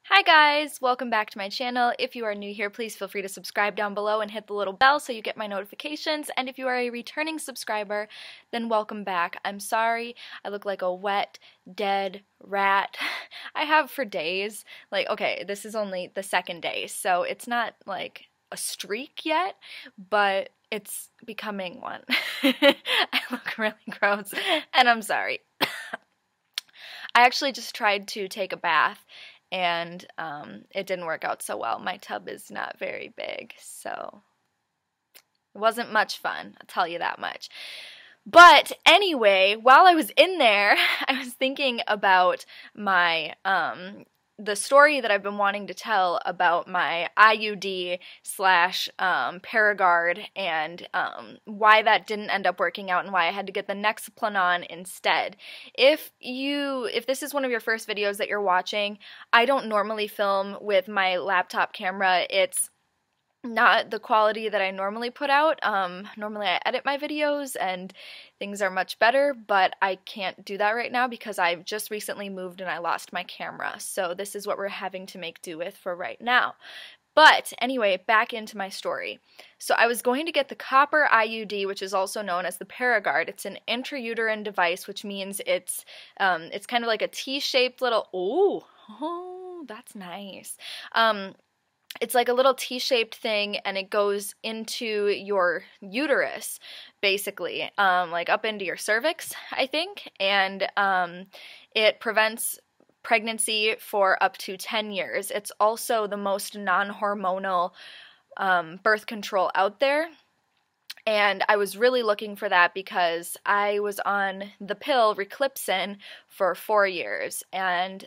Hi guys, welcome back to my channel. If you are new here, please feel free to subscribe down below and hit the little bell so you get my notifications. And if you are a returning subscriber, then welcome back. I'm sorry, I look like a wet, dead rat. I have for days. Like, okay, this is only the second day, so it's not like a streak yet, but it's becoming one. I look really gross, and I'm sorry. I actually just tried to take a bath and it didn't work out so well. My tub is not very big, so it wasn't much fun, I'll tell you that much. But anyway, while I was in there, I was thinking about my the story that I've been wanting to tell about my i.u.d slash Paragard and why that didn't end up working out and why I had to get the Nexplanon instead. If this is one of your first videos that you're watching, I don't normally film with my laptop camera. It's not the quality that I normally put out. Normally I edit my videos and things are much better, but I can't do that right now because I've just recently moved and I lost my camera. So this is what we're having to make do with for right now. But anyway, back into my story. So I was going to get the copper i.u.d, which is also known as the Paragard. It's an intrauterine device, which means it's kind of like a T-shaped little, oh, that's nice. It's like a little T-shaped thing, and it goes into your uterus, basically, like up into your cervix, I think, and it prevents pregnancy for up to 10 years. It's also the most non-hormonal birth control out there, and I was really looking for that because I was on the pill Reclipsin for 4 years, and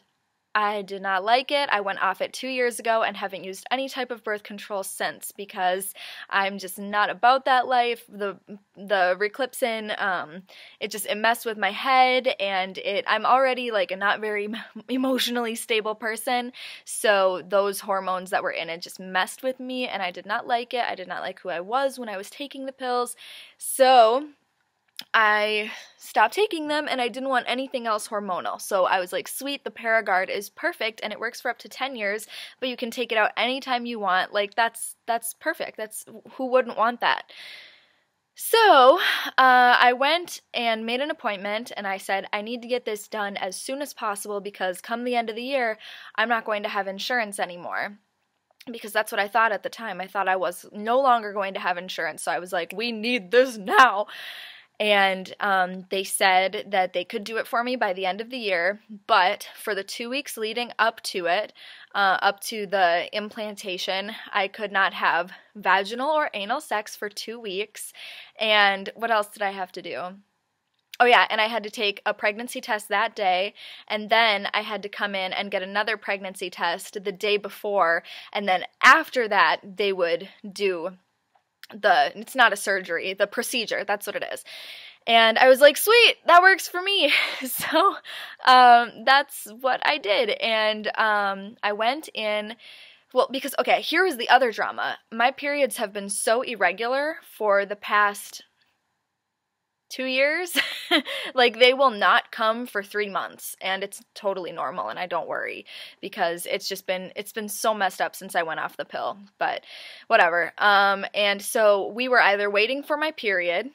I did not like it. I went off it 2 years ago and haven't used any type of birth control since because I'm just not about that life. The Reclipsin, it messed with my head, and I'm already like a not very emotionally stable person, so those hormones that were in it just messed with me, and I did not like it. I did not like who I was when I was taking the pills, so I stopped taking them, and I didn't want anything else hormonal. So I was like, sweet, the Paragard is perfect, and it works for up to 10 years, but you can take it out anytime you want. Like, that's perfect. Who wouldn't want that? So I went and made an appointment, and I said, I need to get this done as soon as possible because come the end of the year, I'm not going to have insurance anymore. Because that's what I thought at the time. I thought I was no longer going to have insurance, so I was like, we need this now. And they said that they could do it for me by the end of the year, but for the 2 weeks leading up to it, up to the implantation, I could not have vaginal or anal sex for 2 weeks. And what else did I have to do? Oh yeah, and I had to take a pregnancy test that day, and then I had to come in and get another pregnancy test the day before, and then after that, they would do it's not a surgery, the procedure, that's what it is. And I was like, sweet, that works for me. So that's what I did. And I went in, well, because, okay, here was the other drama. My periods have been so irregular for the past 2 years. Like, they will not come for 3 months, and it's totally normal, and I don't worry because it's been so messed up since I went off the pill, but whatever. And so we were either waiting for my period,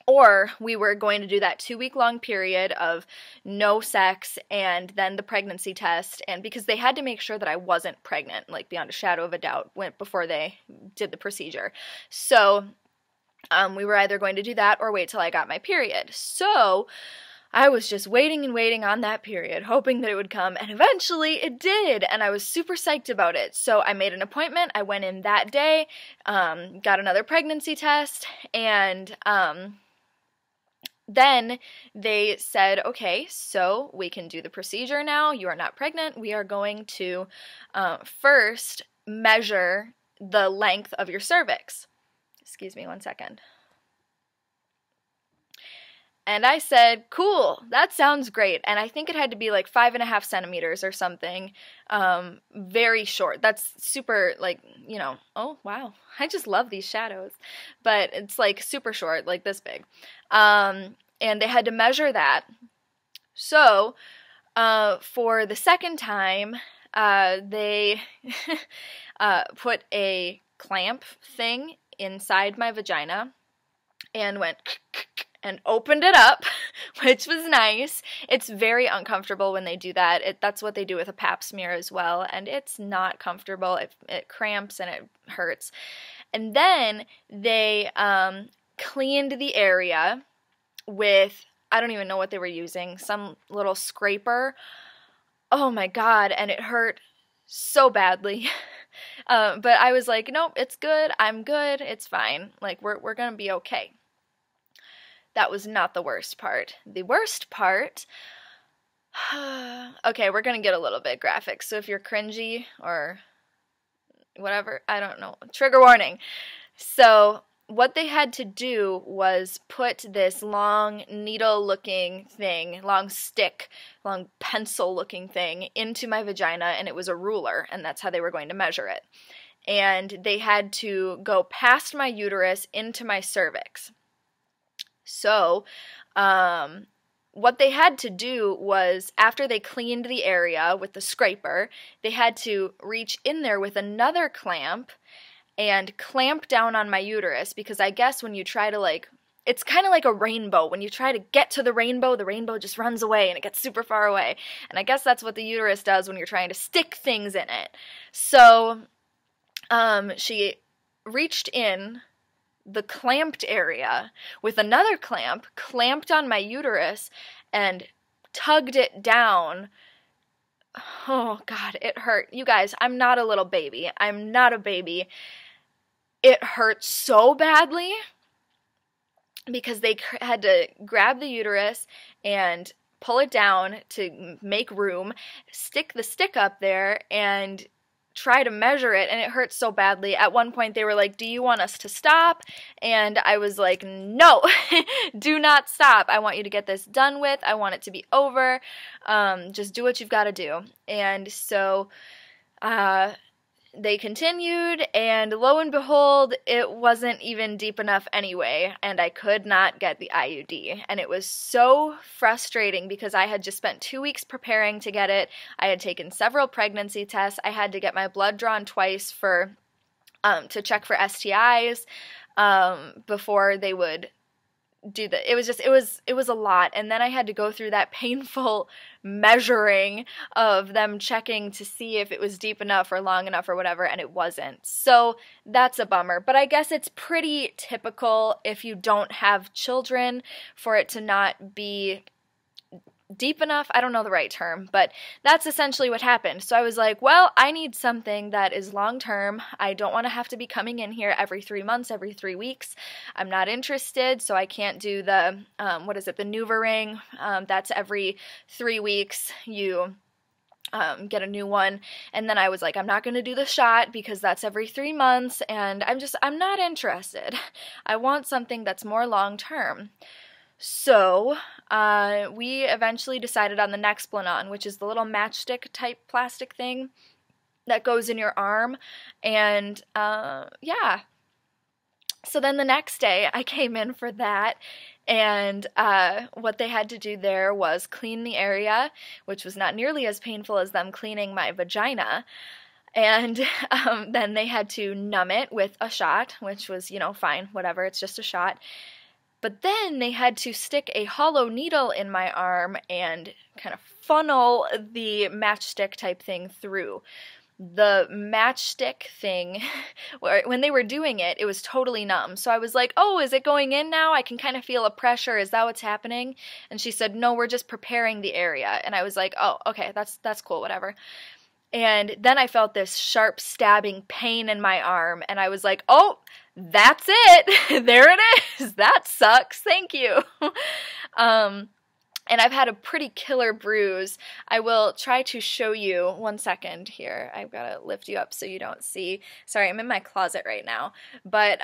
or we were going to do that 2-week-long period of no sex and then the pregnancy test, and because they had to make sure that I wasn't pregnant, like beyond a shadow of a doubt, before they did the procedure. So we were either going to do that or wait till I got my period. So I was just waiting and waiting on that period, hoping that it would come, and eventually it did, and I was super psyched about it. So I made an appointment, I went in that day, got another pregnancy test, and then they said, okay, so we can do the procedure now, you are not pregnant, we are going to first measure the length of your cervix. Excuse me 1 second. And I said, cool, that sounds great. And I think it had to be like 5.5 centimeters or something, very short. That's super, like, you know, oh, wow, I just love these shadows. But it's like super short, like this big. And they had to measure that. So for the second time, they put a clamp thing inside my vagina and went and opened it up, which was nice. It's very uncomfortable when they do that. That's what they do with a pap smear as well, and it's not comfortable. It cramps and it hurts. And then they cleaned the area with, I don't even know what they were using, some little scraper. Oh my God, and it hurt so badly. But I was like, nope, it's good. I'm good. It's fine. Like, we're gonna be okay. That was not the worst part. The worst part, okay, we're gonna get a little bit graphic. So if you're cringy or whatever, I don't know, trigger warning. So what they had to do was put this long needle-looking thing, long stick, long pencil-looking thing into my vagina, and it was a ruler, and that's how they were going to measure it. And they had to go past my uterus into my cervix. So, what they had to do was, after they cleaned the area with the scraper, they had to reach in there with another clamp and clamp down on my uterus, because I guess when you try to, like, it's kind of like a rainbow. When you try to get to the rainbow just runs away and it gets super far away. And I guess that's what the uterus does when you're trying to stick things in it. So, she reached in the clamped area with another clamp, clamped on my uterus, and tugged it down. Oh, God, it hurt. You guys, I'm not a little baby. I'm not a baby. It hurt so badly because they had to grab the uterus and pull it down to make room, stick the stick up there, and try to measure it, and it hurt so badly. At one point, they were like, do you want us to stop? And I was like, no, do not stop. I want you to get this done with. I want it to be over. Just do what you've got to do. And so, they continued, and lo and behold, it wasn't even deep enough anyway, and I could not get the i.u.d. And it was so frustrating because I had just spent 2 weeks preparing to get it. I had taken several pregnancy tests. I had to get my blood drawn twice for to check for STIs before they would do that. It was a lot, and then I had to go through that painful measuring of them checking to see if it was deep enough or long enough or whatever, and it wasn't. So that's a bummer, but I guess it's pretty typical if you don't have children for it to not be deep enough. I don't know the right term, but that's essentially what happened. So I was like, well, I need something that is long-term. I don't want to have to be coming in here every 3 months, every 3 weeks. I'm not interested, so I can't do the, the NuvaRing. That's every 3 weeks. You get a new one. And then I was like, I'm not going to do the shot because that's every 3 months, and I'm not interested. I want something that's more long-term. So, we eventually decided on the Nexplanon, which is the little matchstick type plastic thing that goes in your arm, and, yeah. So then the next day, I came in for that, and, what they had to do there was clean the area, which was not nearly as painful as them cleaning my vagina, and, then they had to numb it with a shot, which was, fine, whatever, it's just a shot. But then they had to stick a hollow needle in my arm and kind of funnel the matchstick type thing through. The matchstick thing, when they were doing it, it was totally numb. So I was like, oh, is it going in now? I can kind of feel a pressure. Is that what's happening? And she said, no, we're just preparing the area. And I was like, oh, okay, that's cool, whatever. And then I felt this sharp stabbing pain in my arm, and I was like, oh, that's it. There it is. That sucks. Thank you. And I've had a pretty killer bruise. I will try to show you. 1 second here. I've got to lift you up so you don't see. Sorry, I'm in my closet right now. But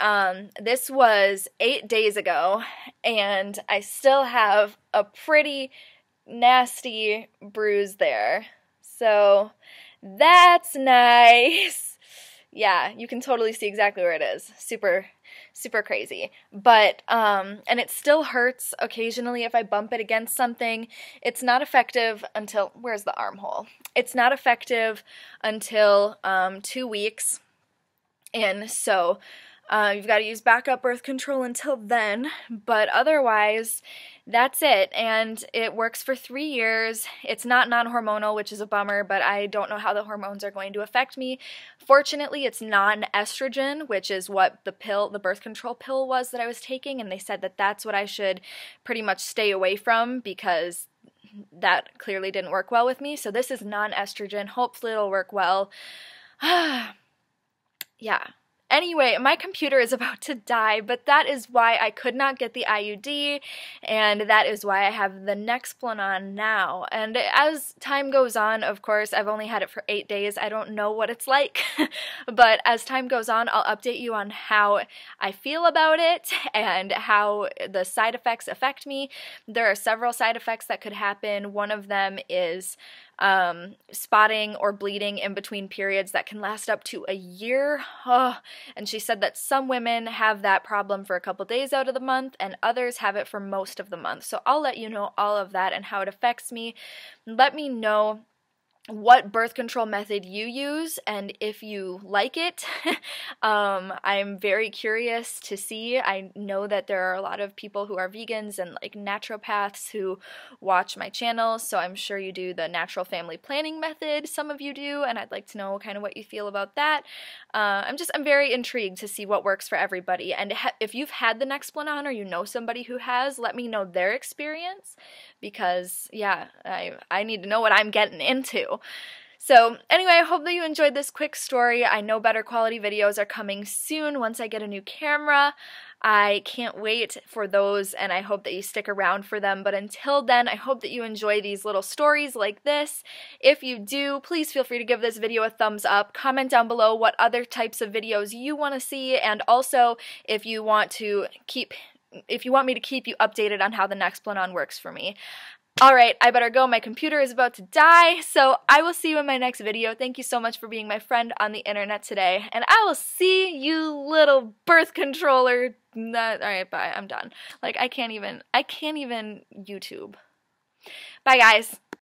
this was 8 days ago, and I still have a pretty nasty bruise there. So that's nice. Yeah, you can totally see exactly where it is. Super, super crazy. But, and it still hurts occasionally if I bump it against something. It's not effective until, where's the armhole? It's not effective until 2 weeks. And so you've got to use backup birth control until then, but otherwise, that's it. And it works for 3 years. It's not non-hormonal, which is a bummer, but I don't know how the hormones are going to affect me. Fortunately, it's non-estrogen, which is what the birth control pill was that I was taking, and they said that that's what I should pretty much stay away from because that clearly didn't work well with me. So this is non-estrogen. Hopefully it'll work well. Yeah. Anyway, my computer is about to die, but that is why I could not get the i.u.d, and that is why I have the Nexplanon on now. And as time goes on, of course, I've only had it for 8 days. I don't know what it's like, but as time goes on, I'll update you on how I feel about it and how the side effects affect me. There are several side effects that could happen. One of them is spotting or bleeding in between periods that can last up to a year. Oh, and she said that some women have that problem for a couple days out of the month and others have it for most of the month. So I'll let you know all of that and how it affects me. Let me know what birth control method you use and if you like it. I'm very curious to see. I know that there are a lot of people who are vegans and like naturopaths who watch my channel, so I'm sure you do the natural family planning method. Some of you do, and I'd like to know kind of what you feel about that. I'm very intrigued to see what works for everybody, and if you've had the Nexplanon or you know somebody who has, let me know their experience, because yeah, I need to know what I'm getting into. So anyway, I hope that you enjoyed this quick story. I know better quality videos are coming soon once I get a new camera. I can't wait for those, and I hope that you stick around for them. But until then, I hope that you enjoy these little stories like this. If you do, please feel free to give this video a thumbs up. Comment down below what other types of videos you want to see, and also if you want me to keep you updated on how the Nexplanon works for me. Alright, I better go. My computer is about to die, so I will see you in my next video. Thank you so much for being my friend on the internet today, and I will see you little birth controller. Alright, bye. I'm done. Like, I can't even YouTube. Bye, guys.